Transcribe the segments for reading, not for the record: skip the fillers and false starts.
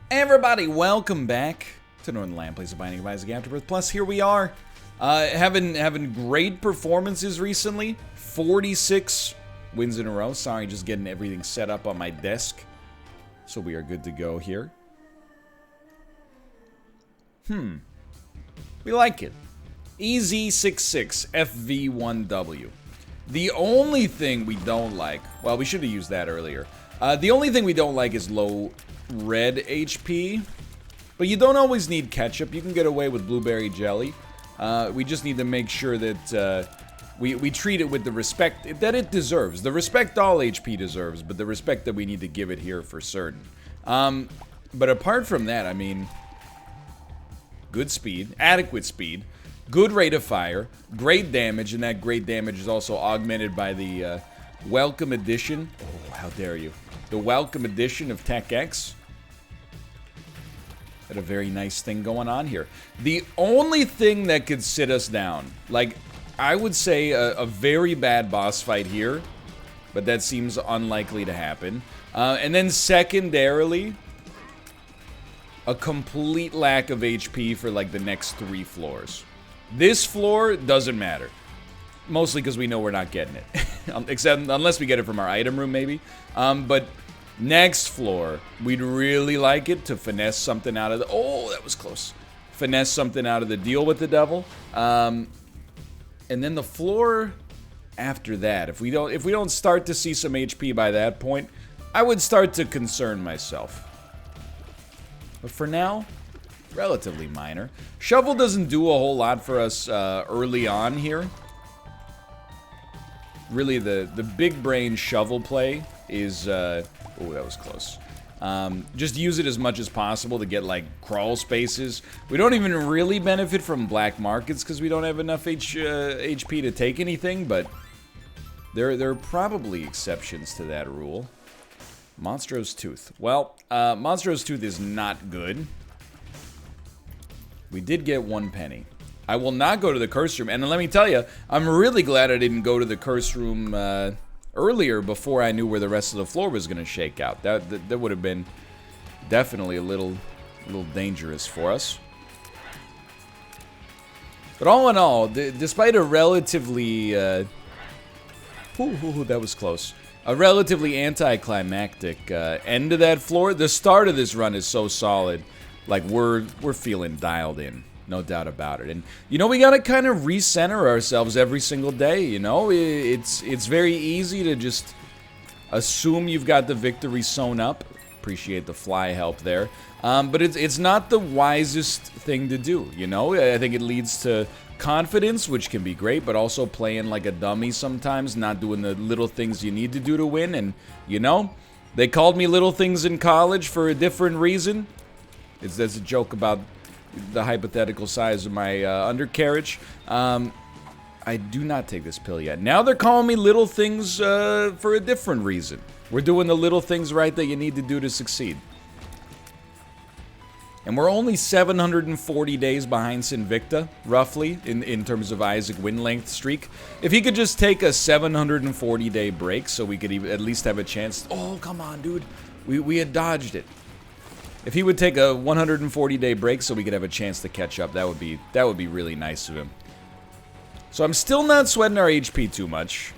Everybody, welcome back to Northernlion Plays of Binding of Isaac Afterbirth. Plus, here we are, having great performances recently. 46 wins in a row. Sorry, just getting everything set up on my desk. So we are good to go here. We like it. EZ66 FV1W. The only thing we don't like, well, we should have used that earlier. The only thing we don't like is low red HP, but you don't always need ketchup. You can get away with blueberry jelly. We just need to make sure that we treat it with the respect that it deserves. The respect all HP deserves, but the respect that we need to give it here for certain. But apart from that, I mean, good speed, adequate speed, good rate of fire, great damage, and that great damage is also augmented by the welcome addition. Oh, how dare you. The welcome addition of Tech X. Got a very nice thing going on here. The only thing that could sit us down, like, I would say a very bad boss fight here, but that seems unlikely to happen. And then secondarily, a complete lack of HP for like the next 3 floors. This floor doesn't matter. Mostly because we know we're not getting it. Except unless we get it from our item room, maybe. But next floor, we'd really like it to finesse something out of the... Oh, that was close. Finesse something out of the deal with the devil. And then the floor after that, if we don't start to see some HP by that point, I would start to concern myself. But for now, relatively minor. Shovel doesn't do a whole lot for us early on here. Really, the big brain shovel play is, oh, that was close. Just use it as much as possible to get, like, crawl spaces. We don't even really benefit from black markets because we don't have enough HP to take anything, but there are probably exceptions to that rule. Monstro's Tooth. Well, Monstro's Tooth is not good. We did get 1 penny. I will not go to the curse room, and let me tell you, I'm really glad I didn't go to the curse room earlier before I knew where the rest of the floor was going to shake out. That would have been definitely a little dangerous for us. But all in all, despite a relatively that was close. A relatively anticlimactic end to that floor. The start of this run is so solid. Like, we're feeling dialed in. No doubt about it. And, you know, we gotta kind of recenter ourselves every single day, you know? It's very easy to just assume you've got the victory sewn up. Appreciate the fly help there. But it's not the wisest thing to do, you know? I think it leads to confidence, which can be great, but also playing like a dummy sometimes, not doing the little things you need to do to win. And, you know, they called me little things in college for a different reason. There's a joke about the hypothetical size of my undercarriage. I do not take this pill yet. Now they're calling me little things for a different reason. We're doing the little things right that you need to do to succeed. And we're only 740 days behind Sinvicta, roughly, in terms of Isaac win length streak. If he could just take a 740-day break so we could at least have a chance... Oh, come on, dude. We had dodged it. If he would take a 140-day break so we could have a chance to catch up, that would be really nice of him. So I'm still not sweating our HP too much.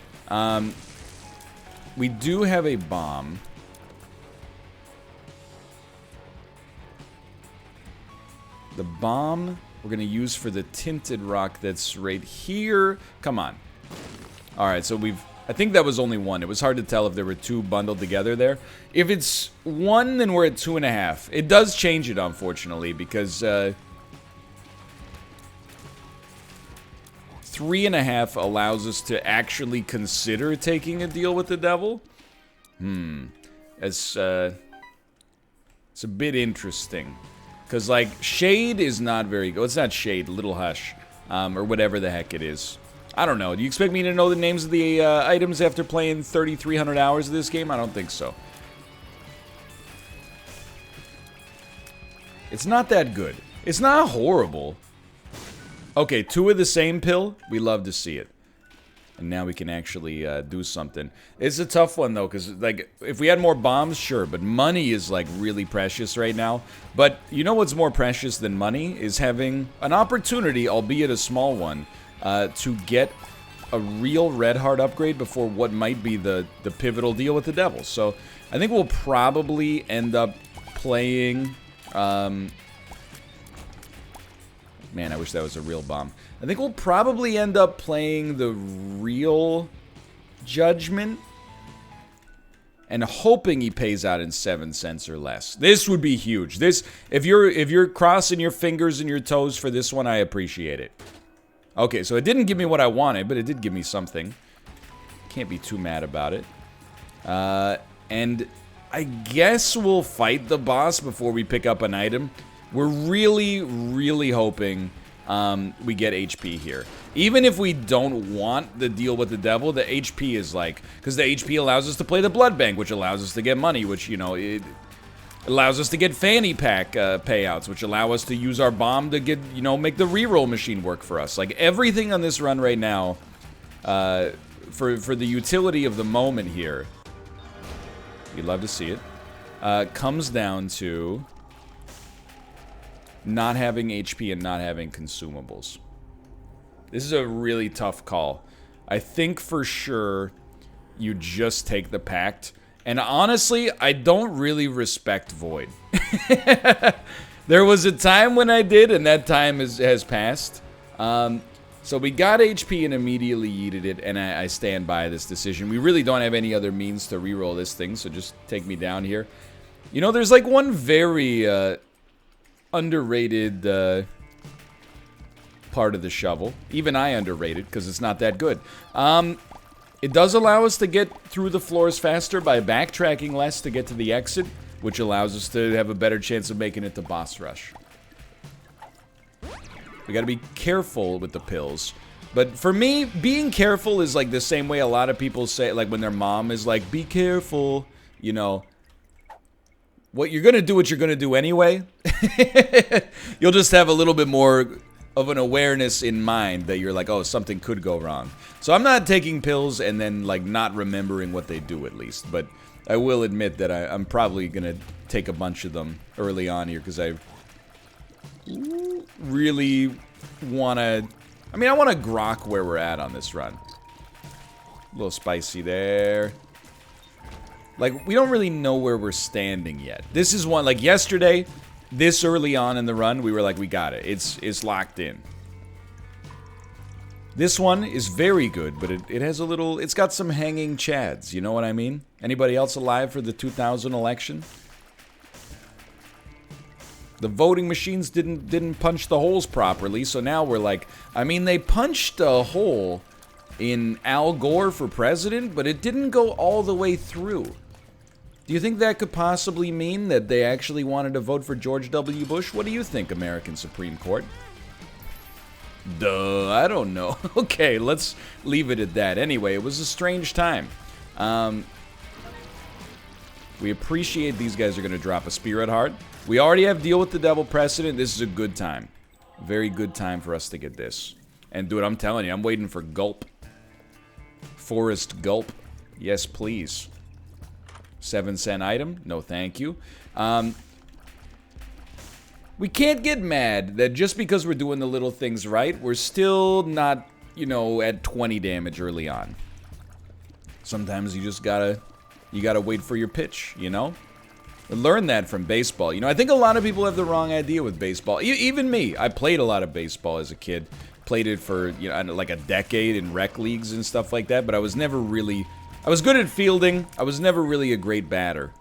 We do have a bomb. The bomb we're going to use for the tinted rock that's right here. Come on. Alright, so I think that was only 1. It was hard to tell if there were 2 bundled together there. If it's 1, then we're at 2.5. It does change it, unfortunately, because 3.5 allows us to actually consider taking a deal with the devil. It's a bit interesting. Because, like, Shade is not very good. It's not Shade, Little Hush, or whatever the heck it is. I don't know. Do you expect me to know the names of the items after playing 3,300 hours of this game? I don't think so. It's not that good. It's not horrible. Okay, 2 of the same pill. We love to see it. And now we can actually do something. It's a tough one, though, because, like, if we had more bombs, sure. But money is, like, really precious right now. But you know what's more precious than money? Is having an opportunity, albeit a small one, to get a real red heart upgrade before what might be the pivotal deal with the devil. So I think we'll probably end up playing... man, I wish that was a real bomb. I think we'll probably end up playing the real Judgment and hoping he pays out in 7 cents or less. This would be huge. This, if you're crossing your fingers and your toes for this one, I appreciate it. Okay, so it didn't give me what I wanted, but it did give me something. Can't be too mad about it. And I guess we'll fight the boss before we pick up an item. We're really, really hoping we get HP here. Even if we don't want the deal with the devil, the HP is like... Because the HP allows us to play the blood bank, which allows us to get money, which, you know, it allows us to get fanny pack payouts, which allow us to use our bomb to get, you know, make the reroll machine work for us. Like, everything on this run right now, for the utility of the moment here, you'd love to see it, comes down to not having HP and not having consumables. This is a really tough call. I think for sure you just take the pact. And honestly, I don't really respect Void. There was a time when I did, and that time has passed. So we got HP and immediately yeeted it, and I stand by this decision. We really don't have any other means to reroll this thing, so just take me down here. You know, there's like one very underrated part of the shovel. Even I underrate it, because it's not that good. It does allow us to get through the floors faster by backtracking less to get to the exit, which allows us to have a better chance of making it to boss rush. We gotta be careful with the pills. But for me, being careful is like the same way a lot of people say, like when their mom is like, be careful, you know. What you're gonna do what you're gonna do anyway. You'll just have a little bit more of an awareness in mind that you're like, oh, something could go wrong. So I'm not taking pills and then like not remembering what they do at least. But I will admit that I'm probably gonna take a bunch of them early on here because I really wanna... I mean, I wanna grok where we're at on this run. A little spicy there. Like, we don't really know where we're standing yet. This is one, like yesterday, this early on in the run, we were like, we got it. It's locked in. This one is very good, but it has a little, it's got some hanging chads, you know what I mean? Anybody else alive for the 2000 election? The voting machines didn't punch the holes properly, so now we're like, I mean, they punched a hole in Al Gore for president, but it didn't go all the way through. Do you think that could possibly mean that they actually wanted to vote for George W. Bush? What do you think, American Supreme Court? Duh, I don't know. Okay, let's leave it at that. Anyway, it was a strange time. We appreciate these guys are going to drop a Spirit Heart. We already have Deal with the Devil precedent. This is a good time. Very good time for us to get this. And dude, I'm telling you, I'm waiting for Gulp. Forest Gulp. Yes, please. 7-cent item. No, thank you. We can't get mad that just because we're doing the little things right, we're still not, you know, at 20 damage early on. Sometimes you just gotta wait for your pitch, you know? Learn that from baseball. You know, I think a lot of people have the wrong idea with baseball. Even me. I played a lot of baseball as a kid. Played it for, you know, like a decade in rec leagues and stuff like that, but I was never really... I was good at fielding. I was never really a great batter.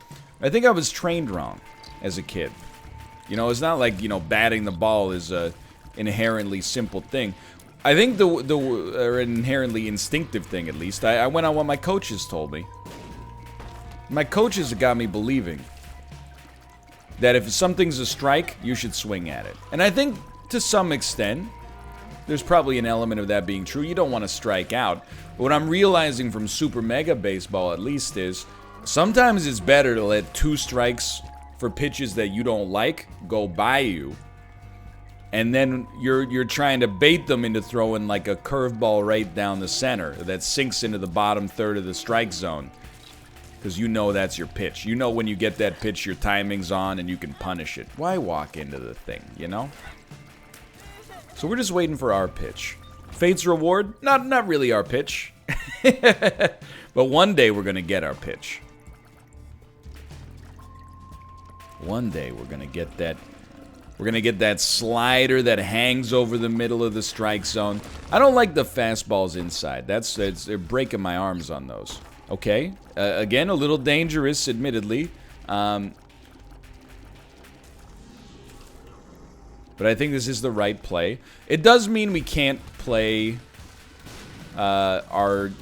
I think I was trained wrong as a kid. You know, it's not like, you know, batting the ball is a inherently simple thing. I think or an inherently instinctive thing, at least. I went on what my coaches told me. My coaches got me believing that if something's a strike, you should swing at it. And I think, to some extent, there's probably an element of that being true. You don't want to strike out. But what I'm realizing from Super Mega Baseball, at least, is sometimes it's better to let 2 strikes for pitches that you don't like go by you and then you're trying to bait them into throwing like a curveball right down the center that sinks into the bottom third of the strike zone. Because you know that's your pitch. You know when you get that pitch, your timing's on and you can punish it. Why walk into the thing, you know? So we're just waiting for our pitch. Fate's reward? Not really our pitch. But one day we're going to get our pitch. One day we're going to get that. We're going to get that slider that hangs over the middle of the strike zone. I don't like the fastballs inside. They're breaking my arms on those. Okay. Again, a little dangerous, admittedly. But I think this is the right play. It does mean we can't play our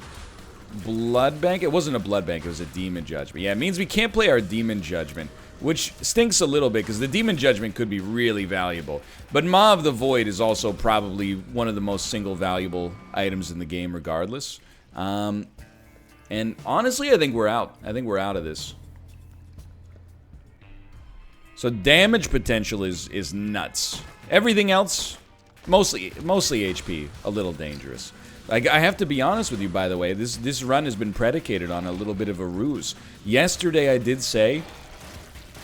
Blood Bank. It wasn't a Blood Bank, it was a Demon Judgment. Yeah, it means we can't play our Demon Judgment, which stinks a little bit because the Demon Judgment could be really valuable. But Maw of the Void is also probably one of the most single valuable items in the game regardless. And honestly, I think we're out. I think we're out of this. So damage potential is nuts. Everything else, mostly HP, a little dangerous. I have to be honest with you, by the way. This run has been predicated on a little bit of a ruse. Yesterday, I did say,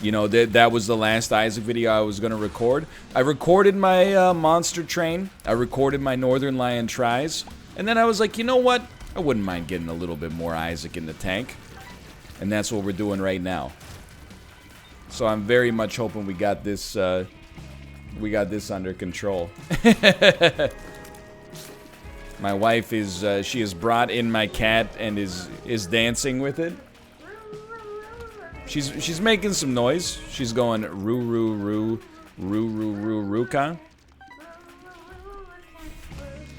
you know, that was the last Isaac video I was going to record. I recorded my Monster Train. I recorded my Northernlion tries. And then I was like, you know what? I wouldn't mind getting a little bit more Isaac in the tank. And that's what we're doing right now. So I'm very much hoping we got this under control. My wife is she has brought in my cat and is dancing with it. She's making some noise. She's going roo roo roo roo roo roo rooka.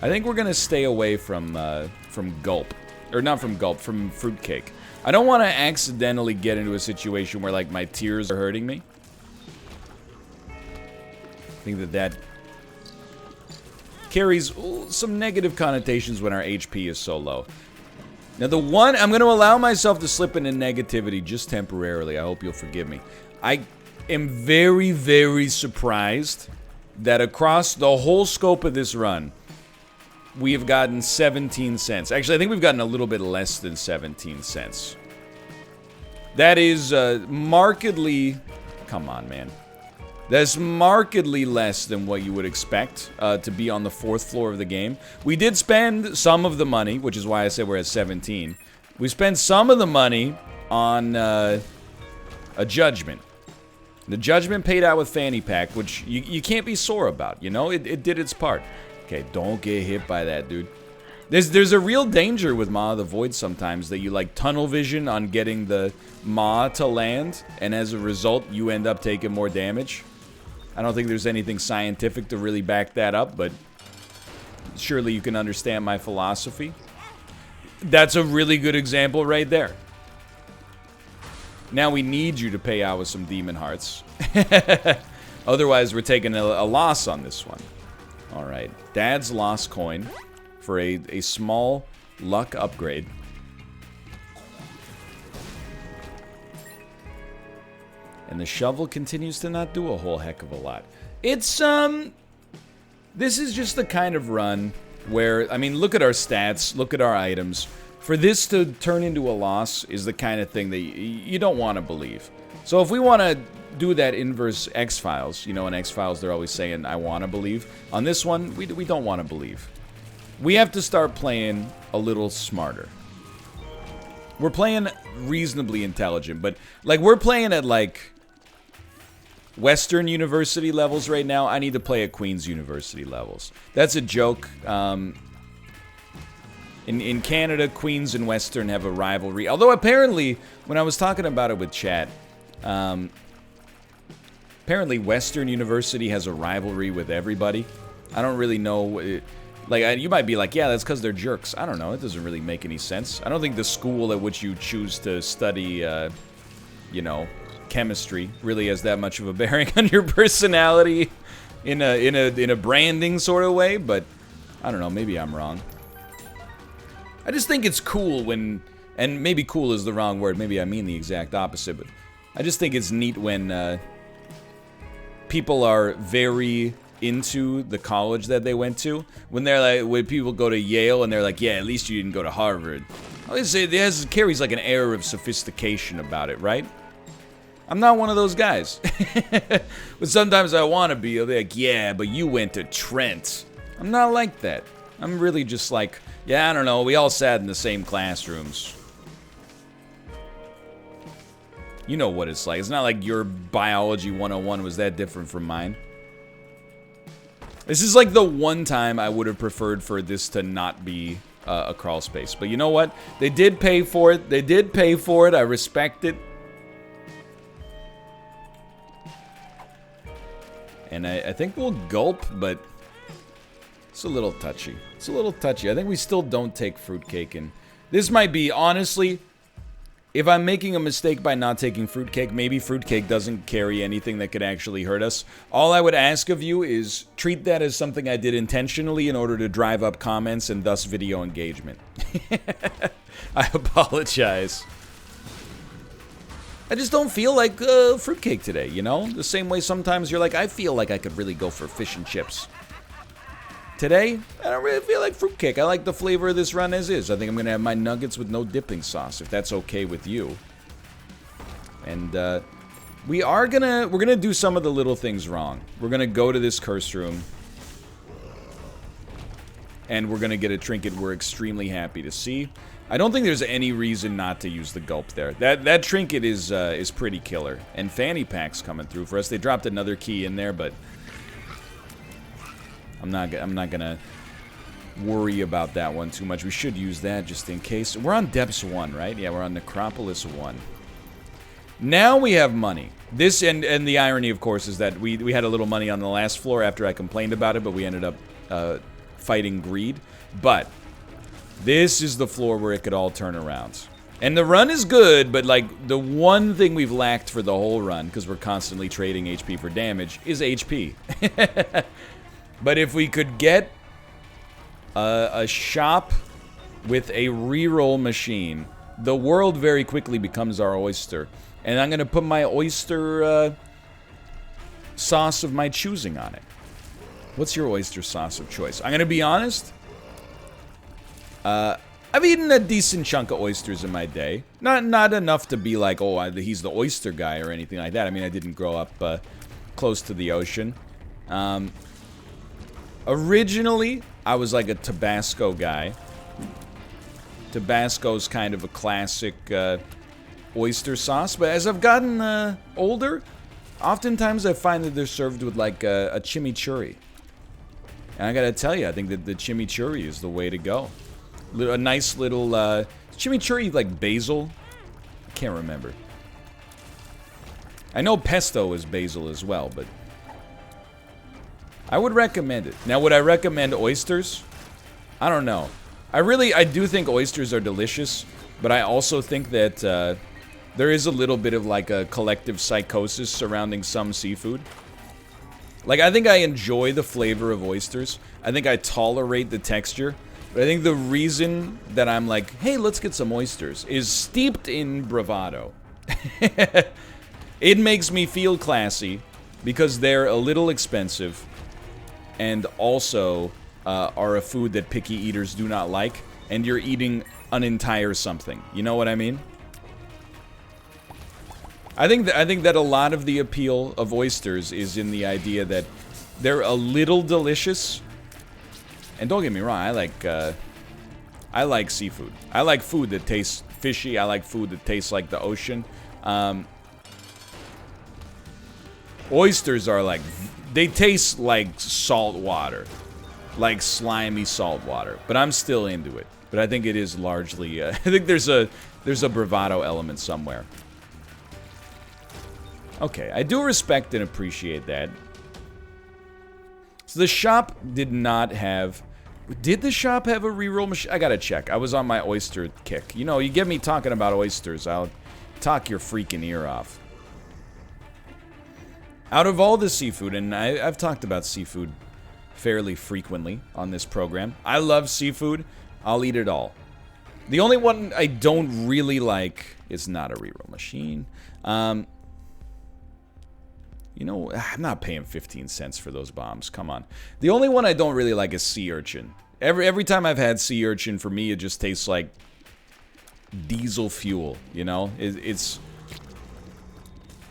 I think we're gonna stay away from gulp, or not from gulp, from fruitcake. I don't want to accidentally get into a situation where like my tears are hurting me. I think that carries some negative connotations when our HP is so low. Now the one, I'm going to allow myself to slip into negativity just temporarily. I hope you'll forgive me. I am very, very surprised that across the whole scope of this run, we have gotten 17 cents. Actually, I think we've gotten a little bit less than 17 cents. That is markedly... Come on, man. That's markedly less than what you would expect to be on the 4th floor of the game. We did spend some of the money, which is why I said we're at 17. We spent some of the money on a Judgment. The Judgment paid out with Fanny Pack, which you can't be sore about, you know? It did its part. Okay, don't get hit by that, dude. There's a real danger with Maw of the Void sometimes that you like tunnel vision on getting the Maw to land, and as a result, you end up taking more damage. I don't think there's anything scientific to really back that up, but surely you can understand my philosophy. That's a really good example right there. Now we need you to pay out with some Demon Hearts. Otherwise, we're taking a loss on this one. Alright, Dad's lost coin for a small luck upgrade. And the shovel continues to not do a whole heck of a lot. It's, this is just the kind of run where, I mean, look at our stats, look at our items. For this to turn into a loss is the kind of thing that you don't want to believe. So if we want to do that inverse X-Files, you know, in X-Files they're always saying, I want to believe. On this one, we don't want to believe. We have to start playing a little smarter. We're playing reasonably intelligent, but, like, we're playing at, like, Western University levels right now. I need to play at Queen's University levels. That's a joke. In Canada, Queen's and Western have a rivalry. Although, apparently, when I was talking about it with chat, apparently Western University has a rivalry with everybody. I don't really know... you might be like, yeah, that's because they're jerks. I don't know. It doesn't really make any sense. I don't think the school at which you choose to study, you know, chemistry really has that much of a bearing on your personality in a branding sort of way. But I don't know. Maybe I'm wrong. I just think it's cool when, and maybe cool is the wrong word. Maybe I mean the exact opposite. But I just think it's neat when people are very into the college that they went to. When they're like, when people go to Yale and they're like, yeah, at least you didn't go to Harvard. I would say it carries like an air of sophistication about it, right? I'm not one of those guys. But sometimes I want to be. I'll be like, yeah, but you went to Trent. I'm not like that. I'm really just like, yeah, I don't know. We all sat in the same classrooms. You know what it's like. It's not like your biology 101 was that different from mine. This is like the one time I would have preferred for this to not be a crawl space. But you know what? They did pay for it. They did pay for it. I respect it. And I think we'll gulp, but it's a little touchy. It's a little touchy. I think we still don't take fruitcake. And this might be, honestly, if I'm making a mistake by not taking fruitcake, maybe fruitcake doesn't carry anything that could actually hurt us. All I would ask of you is treat that as something I did intentionally in order to drive up comments and thus video engagement. I apologize. I just don't feel like fruitcake today, you know? The same way sometimes you're like, I feel like I could really go for fish and chips. Today, I don't really feel like fruitcake. I like the flavor of this run as is. I think I'm going to have my nuggets with no dipping sauce, if that's okay with you. And we're gonna do some of the little things wrong. We're gonna go to this curse room. And we're gonna get a trinket we're extremely happy to see. I don't think there's any reason not to use the gulp there. That trinket is pretty killer. And fanny packs coming through for us. They dropped another key in there, but I'm not gonna worry about that one too much. We should use that just in case. We're on Depths 1, right? Yeah, we're on Necropolis 1. Now we have money. This and the irony, of course, is that we had a little money on the last floor after I complained about it, but we ended up fighting greed. But this is the floor where it could all turn around. And the run is good, but like the one thing we've lacked for the whole run, because we're constantly trading HP for damage, is HP. But if we could get a shop with a reroll machine, the world very quickly becomes our oyster. And I'm going to put my oyster sauce of my choosing on it. What's your oyster sauce of choice? I'm going to be honest. I've eaten a decent chunk of oysters in my day. Not enough to be like, oh, he's the oyster guy or anything like that. I mean, I didn't grow up close to the ocean. Originally, I was like a Tabasco guy. Tabasco's kind of a classic oyster sauce. But as I've gotten older, oftentimes I find that they're served with like a chimichurri. And I gotta tell you, I think that the chimichurri is the way to go. A nice little chimichurri, like basil. I can't remember. I know pesto is basil as well, but I would recommend it. Now, would I recommend oysters? I don't know. I do think oysters are delicious, but I also think that there is a little bit of like a collective psychosis surrounding some seafood. Like, I think I enjoy the flavor of oysters. I think I tolerate the texture. But I think the reason that I'm like, hey, let's get some oysters, is steeped in bravado. It makes me feel classy because they're a little expensive and also are a food that picky eaters do not like, and you're eating an entire something. You know what I mean? I think that a lot of the appeal of oysters is in the idea that they're a little delicious. And don't get me wrong, I like seafood. I like food that tastes fishy. I like food that tastes like the ocean. Oysters are like, they taste like salt water, like slimy salt water. But I'm still into it. But I think it is largely, I think there's a bravado element somewhere. Okay, I do respect and appreciate that. So the shop did not have... Did the shop have a reroll machine? I gotta check. I was on my oyster kick. You know, you get me talking about oysters, I'll talk your freaking ear off. Out of all the seafood, and I've talked about seafood fairly frequently on this program. I love seafood. I'll eat it all. The only one I don't really like is not a reroll machine. You know, I'm not paying 15 cents for those bombs. Come on. The only one I don't really like is sea urchin. Every time I've had sea urchin, for me, it just tastes like diesel fuel, you know? It's...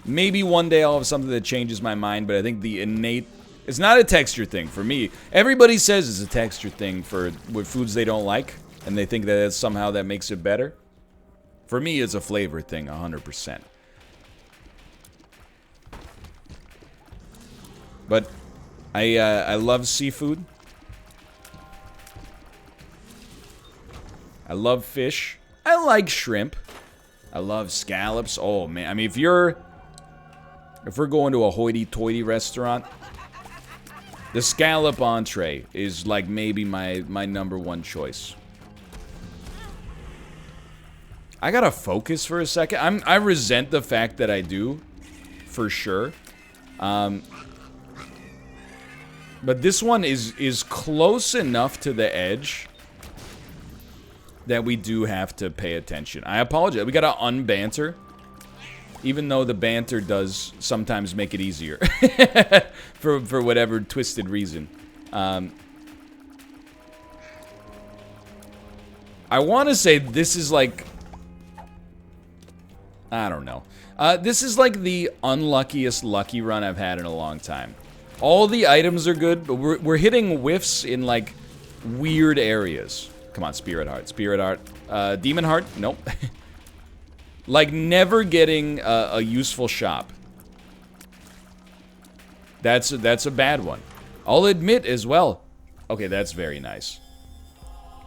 Maybe one day I'll have something that changes my mind, but I think the innate... It's not a texture thing for me. Everybody says it's a texture thing with foods they don't like, and they think that somehow that makes it better. For me, it's a flavor thing, 100%. But I love seafood. I love fish. I like shrimp. I love scallops. Oh man, I mean, if we're going to a hoity-toity restaurant, the scallop entree is like maybe my #1 choice. I gotta focus for a second. I resent the fact that I do, for sure. But this one is close enough to the edge that we do have to pay attention. I apologize. We gotta unbanter. Even though the banter does sometimes make it easier. for whatever twisted reason. I want to say this is like... I don't know. This is like the unluckiest lucky run I've had in a long time. All the items are good, but we're hitting whiffs in like weird areas. Come on, Spirit Heart. Spirit Heart. Demon Heart? Nope. Like, never getting a useful shop. That's a bad one. I'll admit as well. Okay, that's very nice.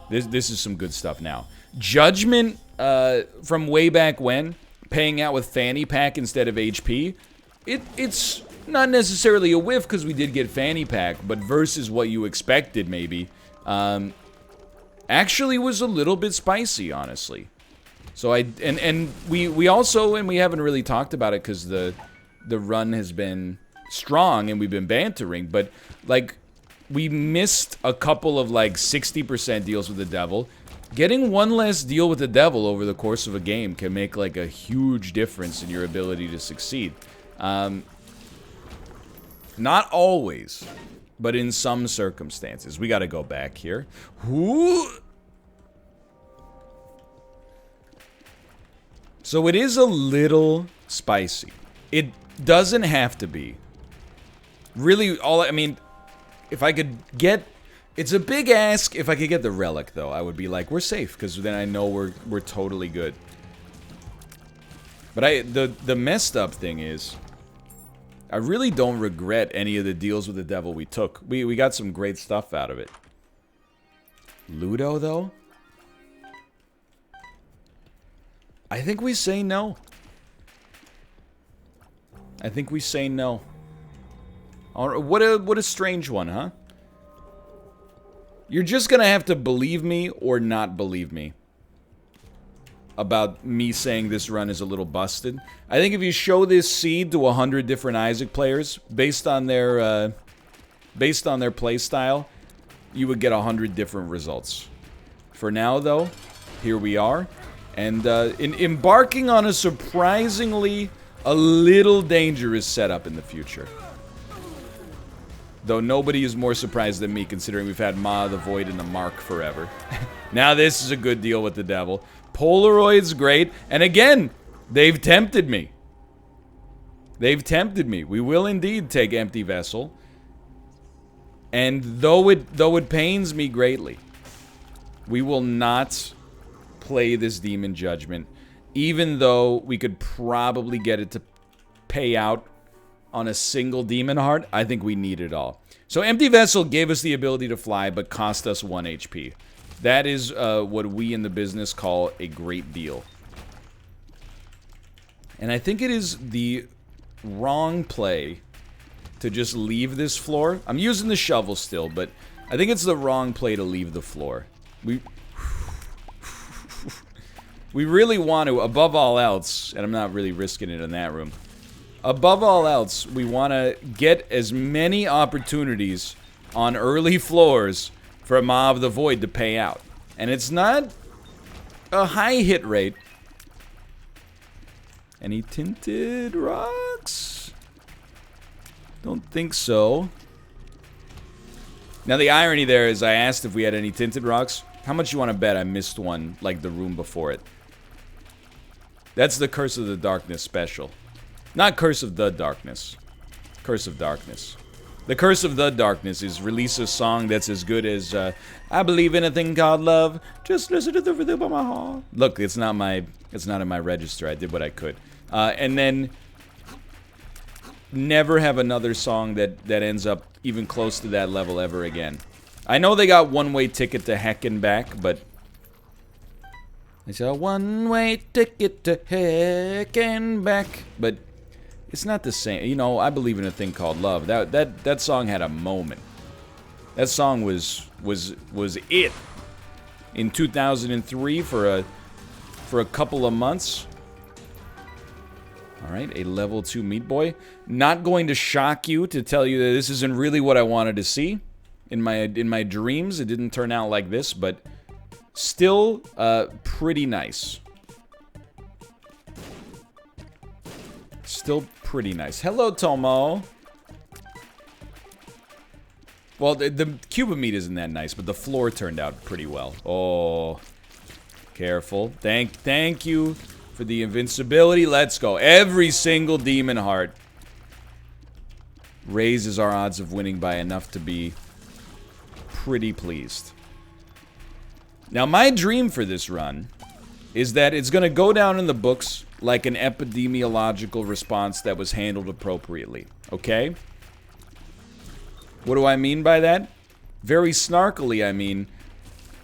This is some good stuff now. Judgment, from way back when, paying out with Fanny Pack instead of HP, it's not necessarily a whiff because we did get Fanny Pack, but versus what you expected, maybe, actually was a little bit spicy, honestly. So we also, and we haven't really talked about it because the run has been strong and we've been bantering, but like we missed a couple of like 60% deals with the devil. Getting one less deal with the devil over the course of a game can make like a huge difference in your ability to succeed. Not always, but in some circumstances. We got to go back here. Ooh. So it is a little spicy. It doesn't have to be. Really, I mean, if I could get... It's a big ask. If I could get the relic, though, I would be like, we're safe, because then I know we're totally good. But the messed up thing is, I really don't regret any of the deals with the devil we took. We got some great stuff out of it. Ludo, though? I think we say no. I think we say no. What a strange one, huh? You're just gonna have to believe me or not believe me about me saying this run is a little busted. I think if you show this seed to 100 different Isaac players based on their play style, you would get 100 different results. For now, though, here we are. And embarking on a surprisingly a little dangerous setup in the future. Though nobody is more surprised than me, considering we've had Ma the Void and the Mark forever. Now this is a good deal with the devil. Polaroid's great. And again, they've tempted me. They've tempted me. We will indeed take Empty Vessel. And though it pains me greatly, we will not play this Demon Judgment, even though we could probably get it to pay out on a single Demon Heart. I think we need it all. So Empty Vessel gave us the ability to fly, but cost us 1 HP. That is what we in the business call a great deal. And I think it is the wrong play to just leave this floor. I'm using the shovel still, but I think it's the wrong play to leave the floor. We really want to, above all else, and I'm not really risking it in that room, above all else, we want to get as many opportunities on early floors for Ma of the Void to pay out. And it's not a high hit rate. Any tinted rocks? Don't think so. Now the irony there is I asked if we had any tinted rocks. How much you want to bet I missed one, like the room before it? That's the Curse of the Darkness special. Not Curse of the Darkness. Curse of Darkness. The Curse of the Darkness is release a song that's as good as, I believe in a thing called love. Just listen to the rhythm of my heart. Look, it's not in my register. I did what I could. And then never have another song that ends up even close to that level ever again. I know they got one-way ticket to heck and back, but it's a one-way ticket to heck and back, but it's not the same. You know, I believe in a thing called love. That song had a moment. That song was it in 2003 for a couple of months. All right, a level 2 Meat Boy. Not going to shock you to tell you that this isn't really what I wanted to see. In my dreams, it didn't turn out like this, but still pretty nice. Still pretty nice. Hello, Tomo. Well, the cube of meat isn't that nice, but the floor turned out pretty well. Oh, careful. Thank you for the invincibility. Let's go. Every single demon heart raises our odds of winning by enough to be pretty pleased. Now, my dream for this run is that it's going to go down in the books like an epidemiological response that was handled appropriately. Okay? What do I mean by that? Very snarkily, I mean,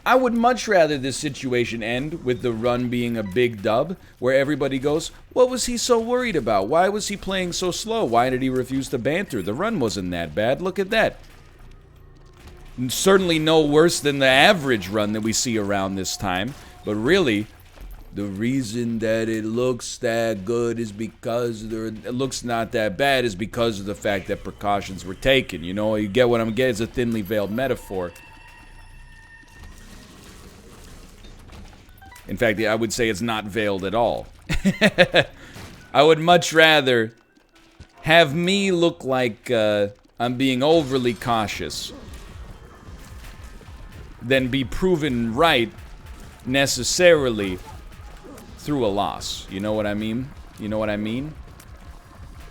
I would much rather this situation end with the run being a big dub, where everybody goes, what was he so worried about? Why was he playing so slow? Why did he refuse to banter? The run wasn't that bad. Look at that. Certainly no worse than the average run that we see around this time. But really, the reason that it looks that good is because it looks not that bad is because of the fact that precautions were taken. You know, you get what I'm getting? It's a thinly veiled metaphor. In fact, I would say it's not veiled at all. I would much rather have me look like I'm being overly cautious than be proven right necessarily through a loss. You know what I mean? You know what I mean?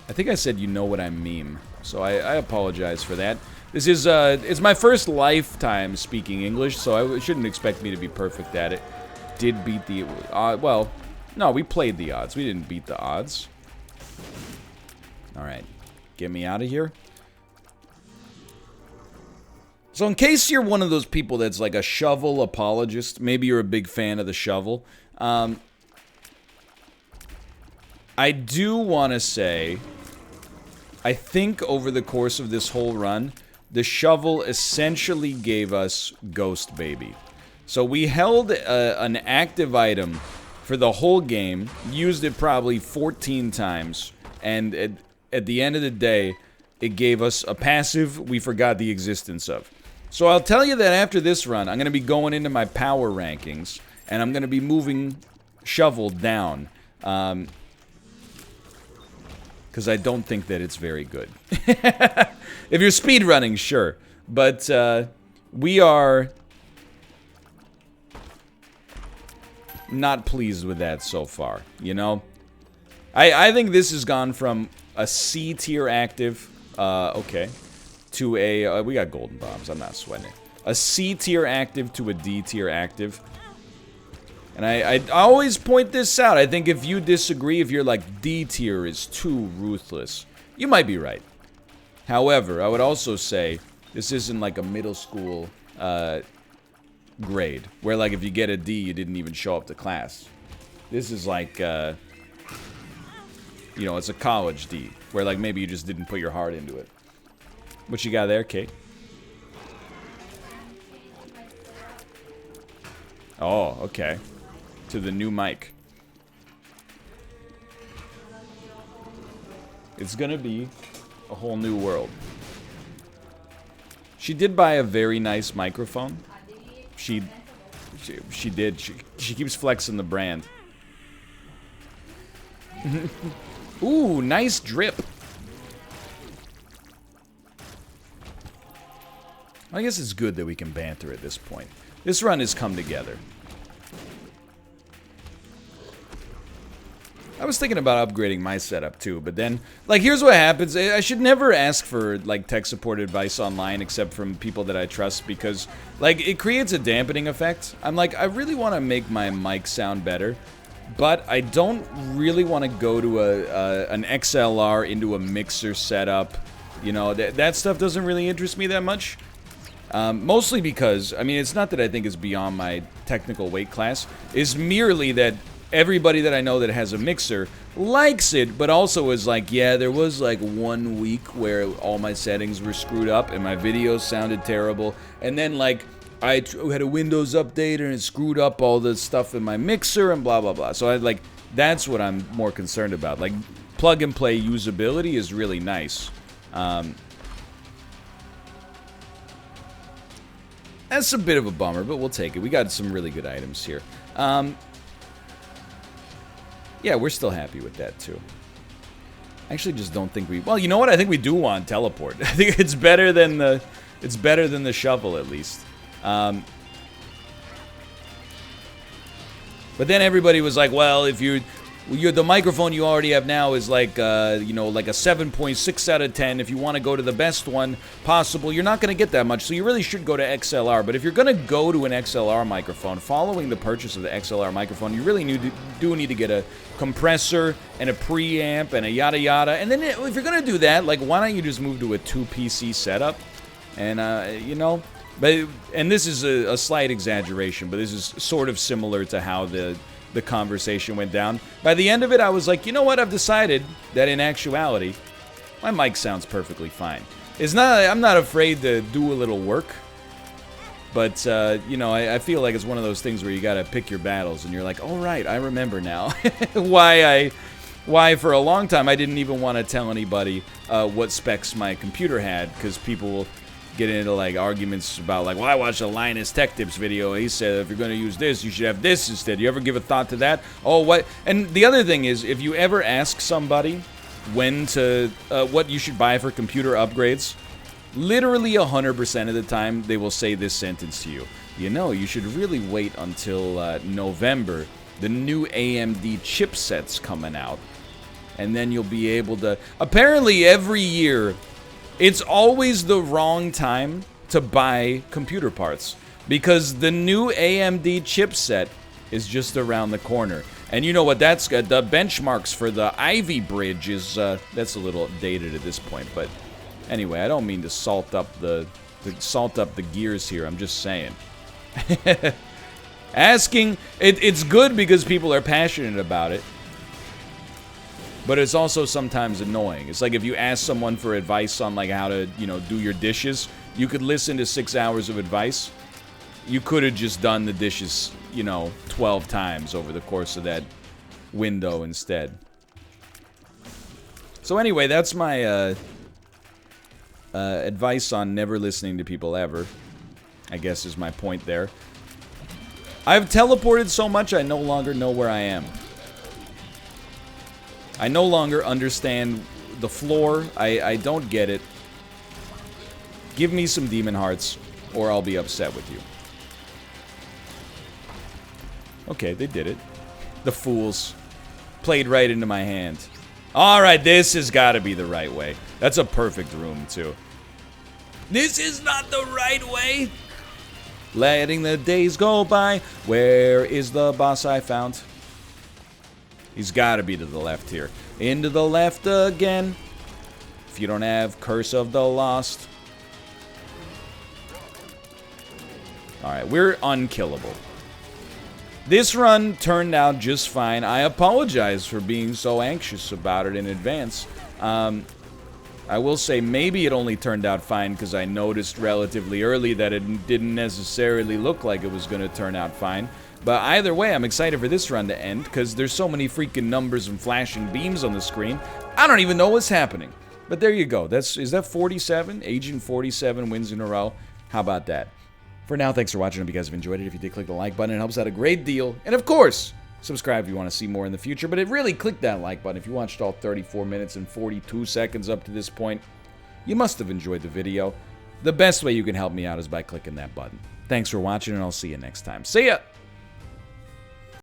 I think I said you know what I mean. So I apologize for that. This is, it's my first lifetime speaking English, so I shouldn't expect me to be perfect at it. Did beat the, well, no, we played the odds. We didn't beat the odds. Alright. Get me out of here. So in case you're one of those people that's like a shovel apologist, maybe you're a big fan of the shovel, I do want to say, I think over the course of this whole run, the shovel essentially gave us Ghost Baby. So we held an active item for the whole game, used it probably 14 times, and at the end of the day, it gave us a passive we forgot the existence of. So I'll tell you that after this run, I'm going to be going into my power rankings, and I'm going to be moving Shovel down, because I don't think that it's very good. If you're speedrunning, sure, but we are not pleased with that so far, you know? I think this has gone from a C tier active, okay, to a, we got golden bombs, I'm not sweating it. A C tier active to a D tier active. And I always point this out. I think if you disagree, if you're like D tier is too ruthless, you might be right. However, I would also say this isn't like a middle school grade, where like if you get a D, you didn't even show up to class. This is like, you know, it's a college D, where like maybe you just didn't put your heart into it. What you got there, Kate? Oh, okay. To the new mic. It's gonna be a whole new world. She did buy a very nice microphone. She did. She keeps flexing the brand. Ooh, nice drip. I guess it's good that we can banter at this point. This run has come together. I was thinking about upgrading my setup too, but then, like, here's what happens. I should never ask for, like, tech support advice online except from people that I trust because, like, it creates a dampening effect. I'm like, I really want to make my mic sound better, but I don't really want to go to an XLR into a mixer setup. You know, that stuff doesn't really interest me that much. Mostly because, I mean, it's not that I think it's beyond my technical weight class. It's merely that everybody that I know that has a mixer likes it, but also is like, yeah, there was like 1 week where all my settings were screwed up and my videos sounded terrible. And then, like, I had a Windows update and it screwed up all the stuff in my mixer and blah, blah, blah. So, that's what I'm more concerned about. Like, plug and play usability is really nice. That's a bit of a bummer, but we'll take it. We got some really good items here. Yeah, we're still happy with that, too. I actually just don't think we... Well, you know what? I think we do want teleport. I think it's better than the... It's better than the shovel, at least. But then everybody was like, well, if the microphone you already have now is like, you know, like a 7.6 out of 10. If you want to go to the best one possible, you're not going to get that much. So you really should go to XLR. But if you're going to go to an XLR microphone, following the purchase of the XLR microphone, you really do need to get a compressor and a preamp and a yada yada. And then if you're going to do that, like, why don't you just move to a 2PC setup? And, you know, and this is a slight exaggeration, but this is sort of similar to how the conversation went down. By the end of it, I was like, you know what? I've decided that in actuality, my mic sounds perfectly fine. I'm not afraid to do a little work, but, you know, I feel like it's one of those things where you gotta pick your battles, and you're like, all right, I remember now why for a long time I didn't even want to tell anybody what specs my computer had, because people will get into, like, arguments about, like, well, I watched a Linus Tech Tips video. He said if you're going to use this, you should have this instead. You ever give a thought to that? Oh, what? And the other thing is, if you ever ask somebody what you should buy for computer upgrades, literally 100% of the time they will say this sentence to you. You know, you should really wait until November. The new AMD chipset's coming out. And then you'll be able to... Apparently, every year... It's always the wrong time to buy computer parts because the new AMD chipset is just around the corner. And you know what that's got? The benchmarks for the Ivy Bridge is, that's a little dated at this point. But anyway, I don't mean to salt up the gears here. I'm just saying. Asking, it's good because people are passionate about it. But it's also sometimes annoying. It's like if you ask someone for advice on, like, how to, you know, do your dishes, you could listen to 6 hours of advice. You could have just done the dishes, you know, 12 times over the course of that window instead. So anyway, that's my advice on never listening to people ever, I guess is my point there. I've teleported so much I no longer know where I am. I no longer understand the floor. I don't get it. Give me some demon hearts, or I'll be upset with you. Okay, they did it. The fools. Played right into my hand. Alright, this has got to be the right way. That's a perfect room, too. This is not the right way! Letting the days go by. Where is the boss I found? He's got to be to the left here. Into the left again. If you don't have Curse of the Lost. Alright, we're unkillable. This run turned out just fine. I apologize for being so anxious about it in advance. I will say maybe it only turned out fine because I noticed relatively early that it didn't necessarily look like it was going to turn out fine. But either way, I'm excited for this run to end, because there's so many freaking numbers and flashing beams on the screen, I don't even know what's happening. But there you go. Is that 47? Agent 47 wins in a row. How about that? For now, thanks for watching. I hope you guys have enjoyed it. If you did, click the like button. It helps out a great deal. And of course, subscribe if you want to see more in the future. But really, click that like button. If you watched all 34 minutes and 42 seconds up to this point, you must have enjoyed the video. the best way you can help me out is by clicking that button. Thanks for watching, and I'll see you next time. See ya!